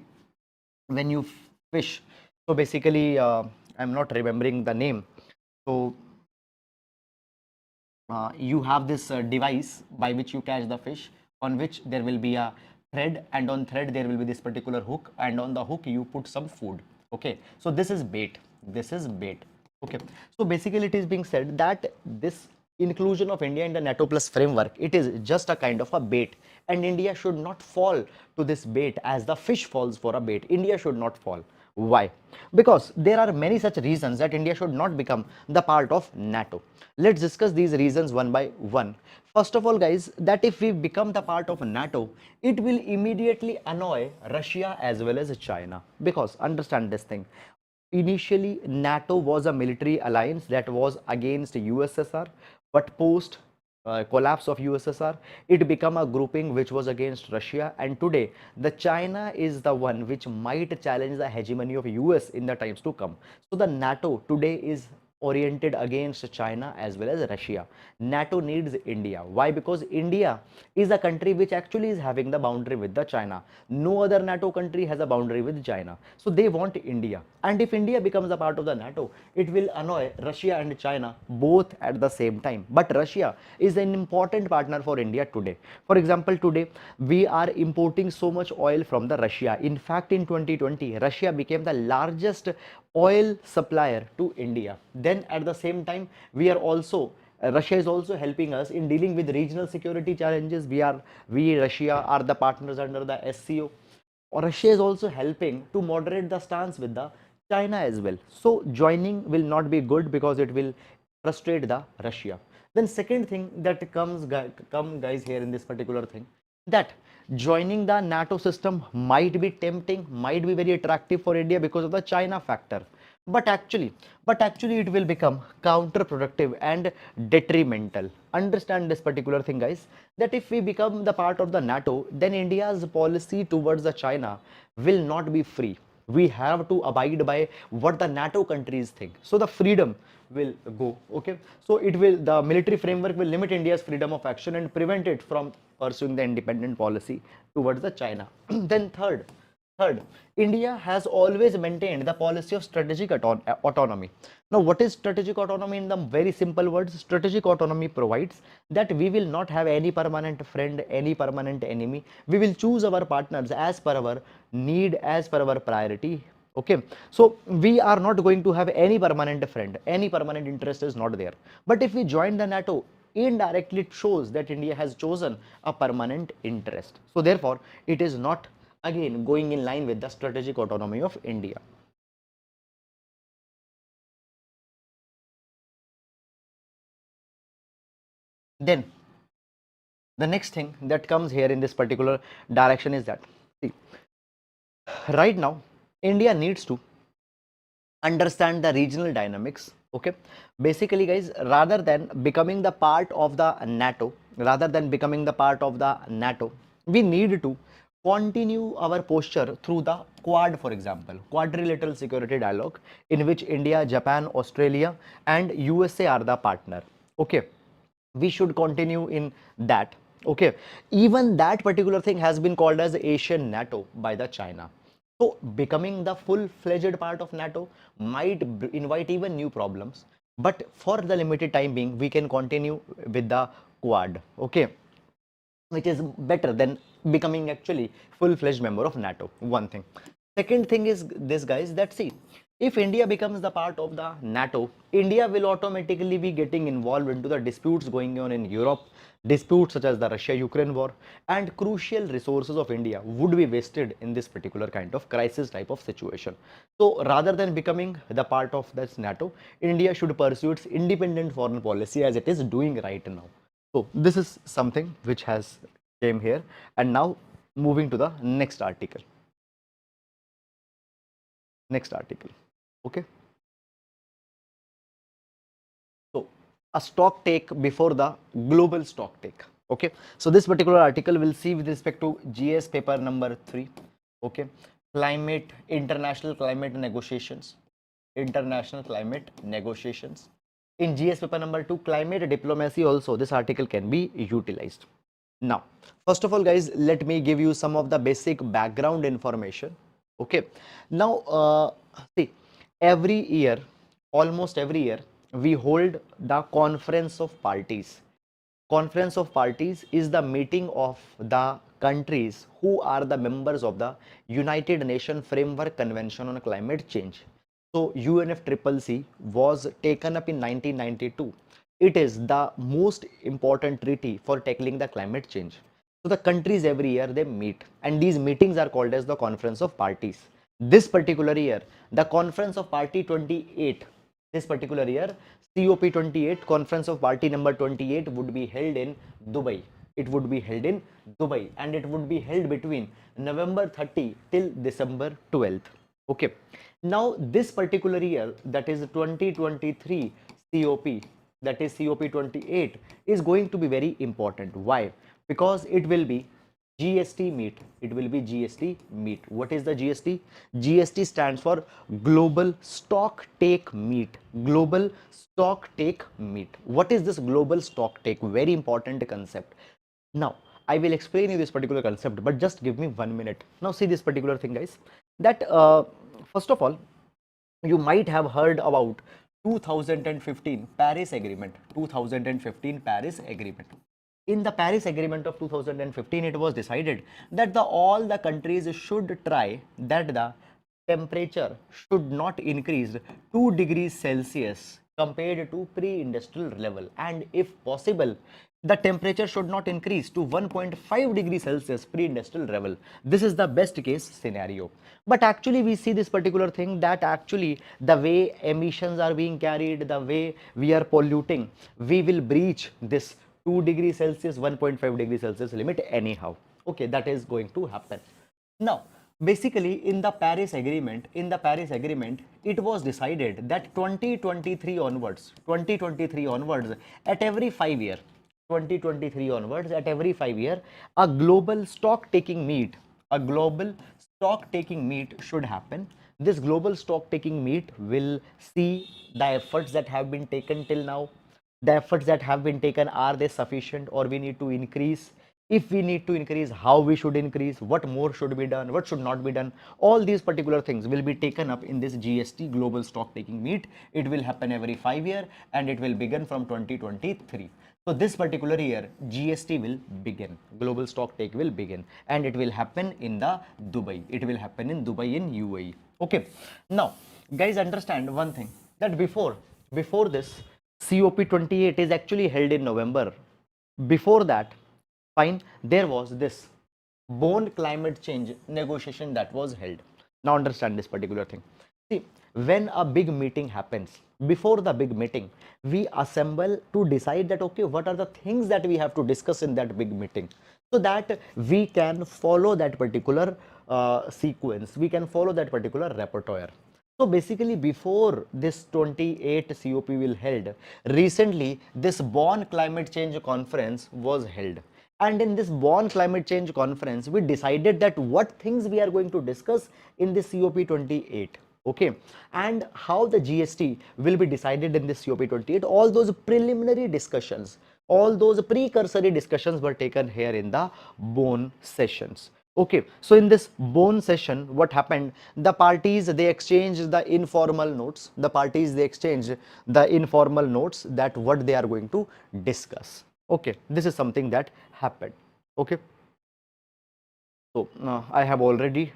Speaker 1: when you fish, so basically I'm not remembering the name. So you have this device by which you catch the fish, on which there will be a thread, and on thread there will be this particular hook, and on the hook you put some food. Okay, so this is bait. Okay, so basically it is being said that this inclusion of India in the NATO plus framework, it is just a kind of a bait, and India should not fall to this bait as the fish falls for a bait. India should not fall. Why? Because there are many such reasons that India should not become the part of NATO. Let's discuss these reasons one by one. First of all guys, that if we become the part of NATO, it will immediately annoy Russia as well as China. Because understand this thing, initially NATO was a military alliance that was against USSR, but post collapse of USSR, it became a grouping which was against Russia, and today the China is the one which might challenge the hegemony of US in the times to come. So the NATO today is oriented against China as well as Russia. NATO needs India. Why? Because India is a country which actually is having the boundary with the China. No other NATO country has a boundary with China. So they want India. And if India becomes a part of the NATO, it will annoy Russia and China both at the same time. But Russia is an important partner for India today. For example, today we are importing so much oil from the Russia. In fact, in 2020, Russia became the largest oil supplier to India. Then at the same time, we are also Russia is also helping us in dealing with regional security challenges. We Russia are the partners under the SCO. Russia is also helping to moderate the stance with the China as well. So joining will not be good because it will frustrate the Russia. Then second thing that come guys here in this particular thing, that joining the NATO system might be tempting, might be very attractive for India because of the China factor. But actually it will become counterproductive and detrimental. Understand this particular thing, guys, that if we become the part of the NATO, then India's policy towards the China will not be free. We have to abide by what the NATO countries think. So the freedom will go. Okay, so the military framework will limit India's freedom of action and prevent it from pursuing the independent policy towards the China. Then third, India has always maintained the policy of strategic autonomy. Now, what is strategic autonomy? In the very simple words, strategic autonomy provides that we will not have any permanent friend, any permanent enemy. We will choose our partners as per our need, as per our priority. Okay, so we are not going to have any permanent friend, any permanent interest is not there. But if we join the NATO, indirectly it shows that India has chosen a permanent interest. So therefore, it is not again going in line with the strategic autonomy of India. Then the next thing that comes here in this particular direction is that, see, right now India needs to understand the regional dynamics. Okay, basically guys, rather than becoming the part of the NATO, we need to continue our posture through the Quad, for example, quadrilateral security dialogue, in which India, Japan, Australia and USA are the partner. Okay, we should continue in that. Okay, even that particular thing has been called as Asian NATO by the China. So becoming the full-fledged part of NATO might invite even new problems, but for the limited time being, we can continue with the Quad. Okay, which is better than becoming actually full-fledged member of NATO. One thing. Second thing is this, guys, that see, if India becomes the part of the NATO, India will automatically be getting involved into the disputes going on in Europe, disputes such as the Russia-Ukraine war, and crucial resources of India would be wasted in this particular kind of crisis type of situation. So rather than becoming the part of this NATO, India should pursue its independent foreign policy as it is doing right now. So this is something which has came here. And now moving to the next article. Okay, so a stock take before the global stock take. Okay, so this particular article will see with respect to GS paper number 3. Okay, international climate negotiations. In GS paper number 2, climate diplomacy also, this article can be utilized. Now, first of all, guys, let me give you some of the basic background information. Okay, now see, almost every year, we hold the Conference of Parties. Conference of Parties is the meeting of the countries who are the members of the United Nations Framework Convention on Climate Change. So UNFCCC was taken up in 1992. It is the most important treaty for tackling the climate change. So the countries every year they meet, and these meetings are called as the Conference of Parties. This particular year, the Conference of Party 28, this particular year, COP28, Conference of Party number 28 would be held in Dubai. It would be held in Dubai, and it would be held between November 30 till December 12th. Okay. Now this particular year, that is 2023 COP, that is COP28, is going to be very important. Why? Because it will be GST meet. It will be GST meet. What is the GST? GST stands for Global Stock Take Meet. Global Stock Take Meet. What is this global stock take? Very important concept. Now, I will explain you this particular concept, but just give me 1 minute. Now, see this particular thing, guys. That first of all, you might have heard about 2015 Paris Agreement. 2015 Paris Agreement. In the Paris Agreement of 2015, it was decided that all the countries should try that the temperature should not increase 2 degrees Celsius compared to pre-industrial level, and if possible the temperature should not increase to 1.5 degrees Celsius pre-industrial level. This is the best case scenario. But actually we see this particular thing that actually the way emissions are being carried, the way we are polluting, we will breach this 2 degrees Celsius, 1.5 degrees Celsius limit anyhow. Okay, that is going to happen. Now, basically in the Paris Agreement, it was decided that 2023 onwards, at every 5 year, 2023 onwards, at every 5 year, a global stock taking meet, should happen. This global stock taking meet will see the efforts that have been taken till now. The efforts that have been taken, are they sufficient, or we need to increase? If we need to increase, how we should increase, what more should be done, what should not be done? All these particular things will be taken up in this GST global stock taking meet. It will happen every 5 year and it will begin from 2023. So this particular year GST will begin, global stock take will begin, and it will happen in the Dubai. It will happen in Dubai in UAE. Okay, now guys, understand one thing, that before this COP28 is actually held in November. Before that, fine, there was this Bonn climate change negotiation that was held. Now understand this particular thing. See, when a big meeting happens, before the big meeting, we assemble to decide that, okay, what are the things that we have to discuss in that big meeting, so that we can follow that particular sequence, we can follow that particular repertoire. So basically, before this 28 COP will held, recently this Bonn climate change conference was held. And in this Bonn climate change conference, we decided that what things we are going to discuss in this COP28. Okay, and how the GST will be decided in this COP28. All those preliminary discussions, all those precursory discussions were taken here in the Bonn sessions. Okay, so in this Bonn session, what happened? The parties, they exchanged the informal notes. The parties, they exchanged the informal notes that what they are going to discuss. Okay, this is something that happened. Okay, so I have already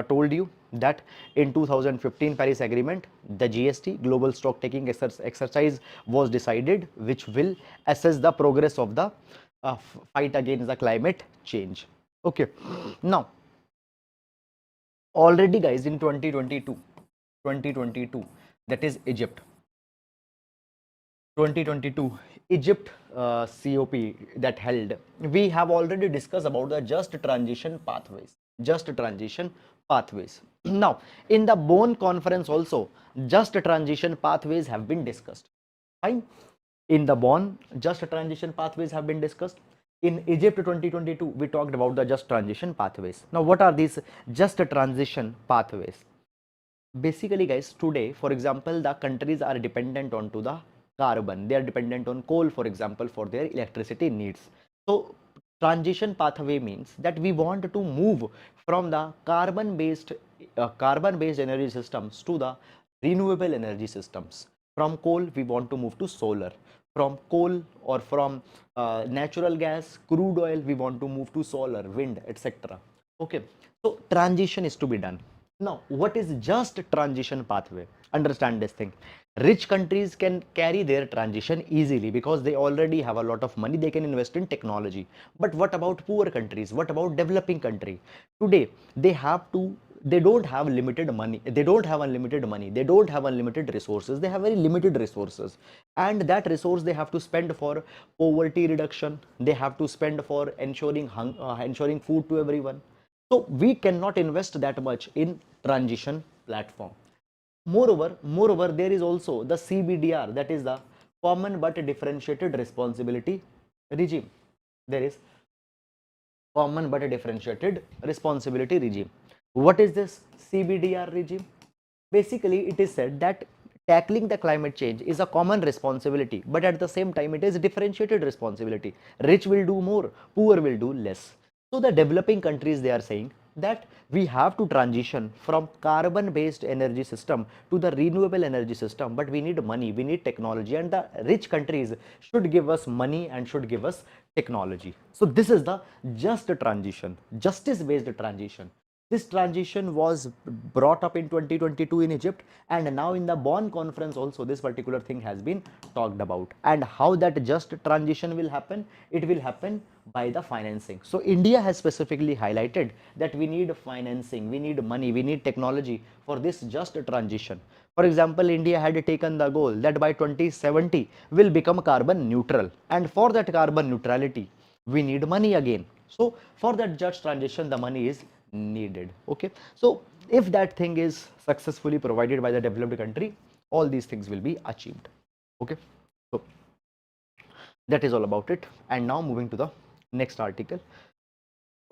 Speaker 1: told you that in 2015 Paris Agreement, the GST global stock taking exercise was decided, which will assess the progress of the fight against the climate change. Okay, now already guys, in 2022, that is Egypt, 2022 Egypt COP that held, we have already discussed about the just transition pathways. Now in the Bonn conference also, just transition pathways have been discussed. Fine, in the Bonn, just transition pathways have been discussed. In Egypt 2022, we talked about the just transition pathways. Now what are these just transition pathways? Basically guys, today, for example, the countries are dependent on to the carbon. They are dependent on coal, for example, for their electricity needs. So transition pathway means that we want to move from the carbon based energy systems to the renewable energy systems. From coal, we want to move to solar. From coal or from natural gas, crude oil, we want to move to solar, wind, etc. Okay, so transition is to be done. Now what is just transition pathway? Understand this thing. Rich countries can carry their transition easily because they already have a lot of money, they can invest in technology. But what about poor countries? What about developing country? Today they don't have limited money, they don't have unlimited money, they don't have unlimited resources, they have very limited resources, and that resource they have to spend for poverty reduction, they have to spend for ensuring food to everyone. So we cannot invest that much in transition platform. Moreover, there is also the CBDR, that is the common but differentiated responsibility regime. There is common but a differentiated responsibility regime. What is this CBDR regime? Basically, it is said that tackling the climate change is a common responsibility, but at the same time, it is differentiated responsibility. Rich will do more, poor will do less. So the developing countries, they are saying that we have to transition from carbon based energy system to the renewable energy system, but we need money, we need technology, and the rich countries should give us money and should give us technology. So this is the just transition, justice based transition. This transition was brought up in 2022 in Egypt, and now in the Bonn conference also this particular thing has been talked about. And how that just transition will happen? It will happen by the financing. So India has specifically highlighted that we need financing, we need money, we need technology for this just transition. For example, India had taken the goal that by 2070 will become carbon neutral, and for that carbon neutrality we need money again. So for that just transition the money is needed. Okay, so if that thing is successfully provided by the developed country, all these things will be achieved. Okay, so that is all about it. And now moving to the next article.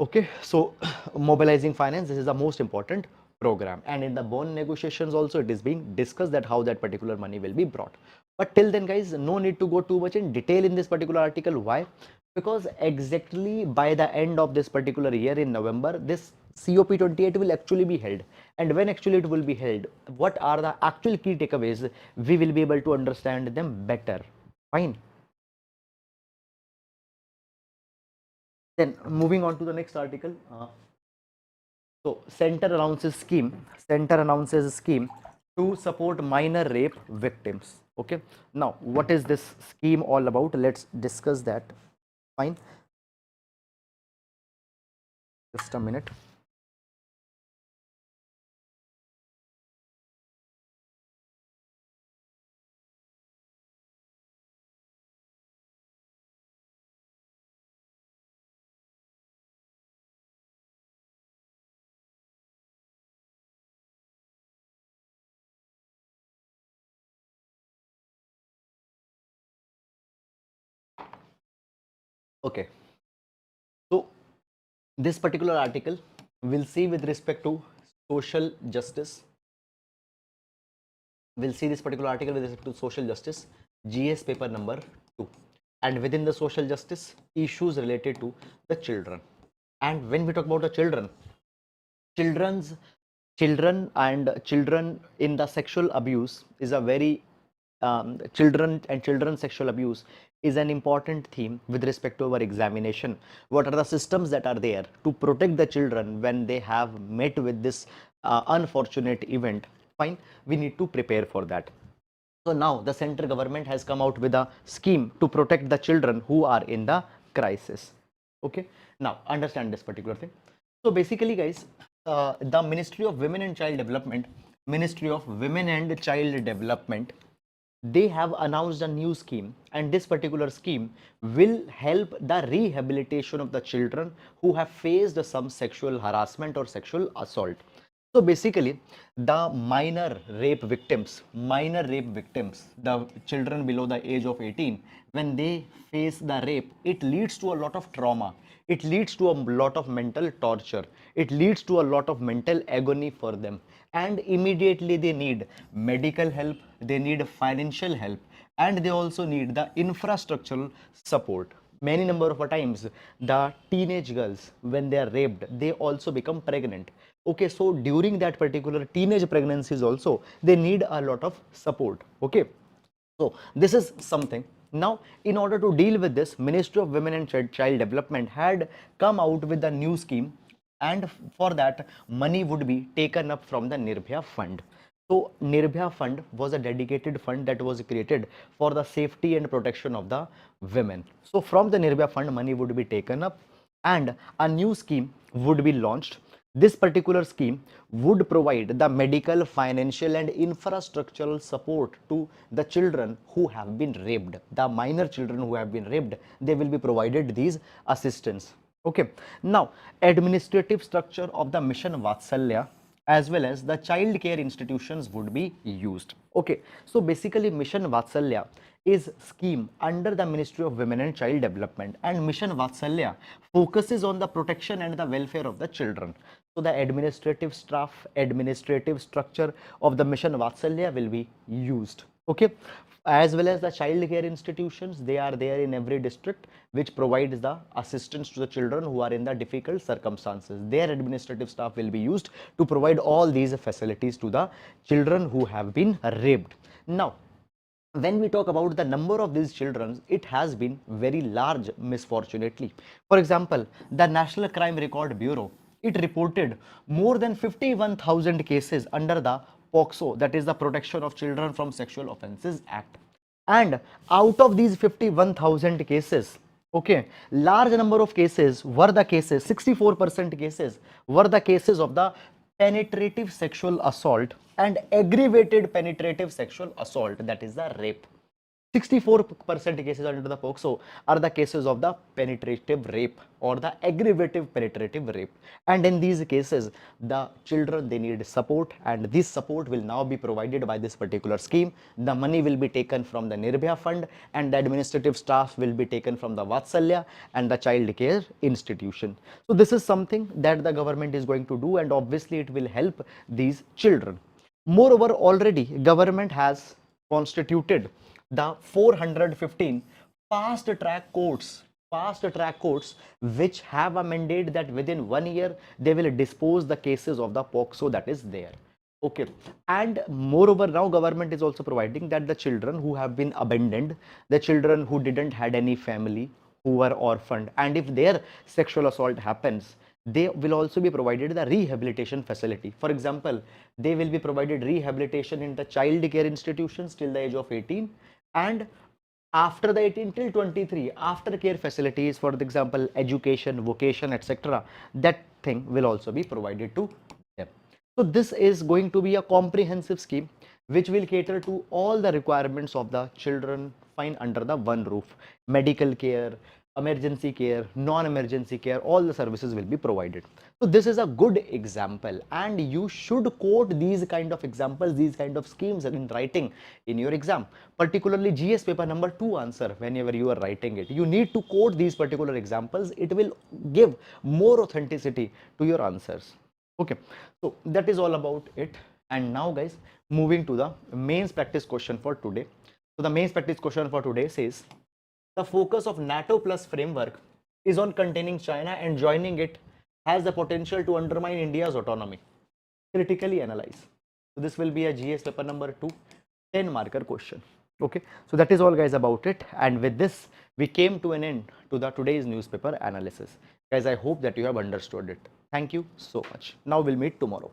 Speaker 1: Okay, so mobilizing finance, this is the most important program, and in the bond negotiations also it is being discussed that how that particular money will be brought. But till then guys, no need to go too much in detail in this particular article. Why? Because exactly by the end of this particular year in November, this COP28 will actually be held, and when actually it will be held, what are the actual key takeaways, we will be able to understand them better. Fine. Then moving on to the next article. So center announces a scheme to support minor rape victims. Okay, now what is this scheme all about? Let's discuss that. Fine, just a minute. Okay, so this particular article will see with respect to social justice. We'll see this particular article with respect to social justice, GS paper number 2, and within the social justice, issues related to the children. And when we talk about the children's children in the sexual abuse is a very children sexual abuse is an important theme with respect to our examination. What are the systems that are there to protect the children when they have met with this unfortunate event? Fine, we need to prepare for that. So now the central government has come out with a scheme to protect the children who are in the crisis. Okay, now understand this particular thing. So basically guys, the Ministry of Women and Child Development, they have announced a new scheme, and this particular scheme will help the rehabilitation of the children who have faced some sexual harassment or sexual assault. So basically, the minor rape victims, the children below the age of 18, when they face the rape, it leads to a lot of trauma. It leads to a lot of mental torture. It leads to a lot of mental agony for them. And immediately they need medical help, they need financial help, and they also need the infrastructural support. Many number of times, the teenage girls, when they are raped, they also become pregnant. Okay, so during that particular teenage pregnancies also, they need a lot of support. Okay, so this is something. Now, in order to deal with this, Ministry of Women and Child Development had come out with a new scheme, and for that money would be taken up from the Nirbhaya fund. So Nirbhaya fund was a dedicated fund that was created for the safety and protection of the women. So from the Nirbhaya fund money would be taken up, and a new scheme would be launched. This particular scheme would provide the medical, financial and infrastructural support to the children who have been raped. The minor children who have been raped, they will be provided these assistance. Okay, now administrative structure of the mission Vatsalya as well as the child care institutions would be used. Okay, so basically Mission Vatsalya is scheme under the Ministry of Women and Child Development, and Mission Vatsalya focuses on the protection and the welfare of the children. So the administrative staff, administrative structure of the Mission Vatsalya will be used. Okay, as well as the child care institutions, they are there in every district, which provides the assistance to the children who are in the difficult circumstances. Their administrative staff will be used to provide all these facilities to the children who have been raped. Now, when we talk about the number of these children, it has been very large, misfortunately. For example, the National Crime Record Bureau, it reported more than 51,000 cases under the POCSO, that is the Protection of Children from Sexual Offences Act. And out of these 51,000 cases, okay, large number of cases were the cases, 64% cases were the cases of the penetrative sexual assault and aggravated penetrative sexual assault, that is the rape. 64% cases under the POCSO are the cases of the penetrative rape or the aggravative penetrative rape, and in these cases the children, they need support, and this support will now be provided by this particular scheme. The money will be taken from the Nirbhaya fund, and the administrative staff will be taken from the Vatsalya and the child care institution. So this is something that the government is going to do, and obviously it will help these children. Moreover, already government has constituted the 415 fast track courts which have a mandate that within 1 year they will dispose the cases of the POCSO that is there. Okay, and moreover, now government is also providing that the children who have been abandoned, the children who didn't had any family, who were orphaned, and if their sexual assault happens, they will also be provided the rehabilitation facility. For example, they will be provided rehabilitation in the child care institutions till the age of 18, and after the 18 till 23, aftercare facilities, for example education, vocation, etc., that thing will also be provided to them. So this is going to be a comprehensive scheme which will cater to all the requirements of the children fine under the one roof. Medical care, emergency care, non-emergency care, all the services will be provided. So this is a good example, and you should quote these kind of examples, these kind of schemes in writing in your exam, particularly GS paper number 2 answer. Whenever you are writing it, you need to quote these particular examples. It will give more authenticity to your answers. Okay, so that is all about it. And now guys, moving to the mains practice question for today. So the mains practice question for today says, the focus of NATO plus framework is on containing China, and joining it has the potential to undermine India's autonomy. Critically analyze. So this will be a GS paper number 2 10 marker question. Okay, so that is all guys about it, and with this we came to an end to the today's newspaper analysis. Guys, I hope that you have understood it. Thank you so much. Now we'll meet tomorrow.